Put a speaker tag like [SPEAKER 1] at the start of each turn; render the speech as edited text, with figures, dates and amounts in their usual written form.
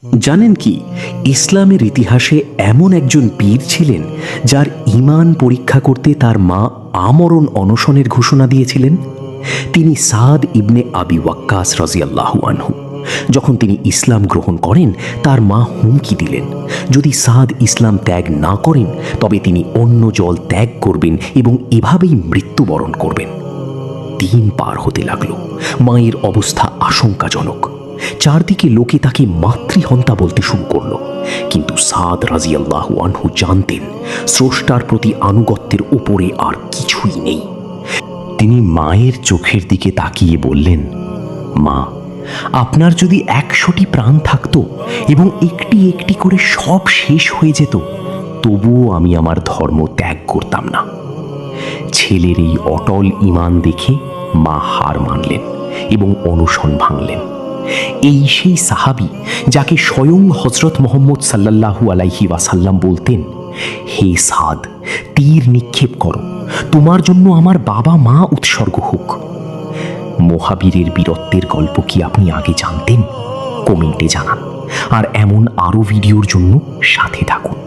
[SPEAKER 1] জানেন কি, ইসলামের ইতিহাসে এমন একজন পীর ছিলেন যার ঈমান পরীক্ষা করতে তার মা আমরণ অনশনের ঘোষণা দিয়েছিলেন। তিনি সাদ ইবনে আবি ওয়াক্কাস রাদিয়াল্লাহু আনহু। যখন তিনি ইসলাম গ্রহণ করেন, তার মা হুমকি দিলেন, যদি সাদ ইসলাম ত্যাগ না করেন তবে তিনি অন্য জল ত্যাগ করবেন এবং এভাবেই মৃত্যুবরণ করবেন। দিন পার হতে লাগলো। মায়ের অবস্থা আশঙ্কাজনক। চারদিকে লোকে তাকে মাতৃহন্তা বলতে শুরু করলো। কিন্তু সাদ রাদিয়াল্লাহু আনহু জানতেন, স্রষ্টার প্রতি আনুগত্যের উপরে আর কিছুই নেই। তিনি মায়ের চোখের দিকে তাকিয়ে বললেন, মা, আপনার যদি 100টি প্রাণ থাকতো এবং একটি একটি করে সব শেষ হয়ে যেত, তবুও আমি আমার ধর্ম ত্যাগ করতাম না। ছেলের এই অটল ঈমান দেখে মা হার মানলেন এবং অনশন ভাঙলেন। এই সেই সাহাবী যাকে স্বয়ং হযরত মুহাম্মদ সাল্লাল্লাহু আলাইহি ওয়াসাল্লাম বলতেন, হে সাদ, তীর নিক্ষেপ করো, তোমার জন্য আমার বাবা মা উৎসর্গ হোক। মহাবীরের বীরত্বের গল্প কি আপনি আগে জানতেন? কমেন্টে জানান। আর এমন আরও ভিডিওর জন্য সাথে থাকুন।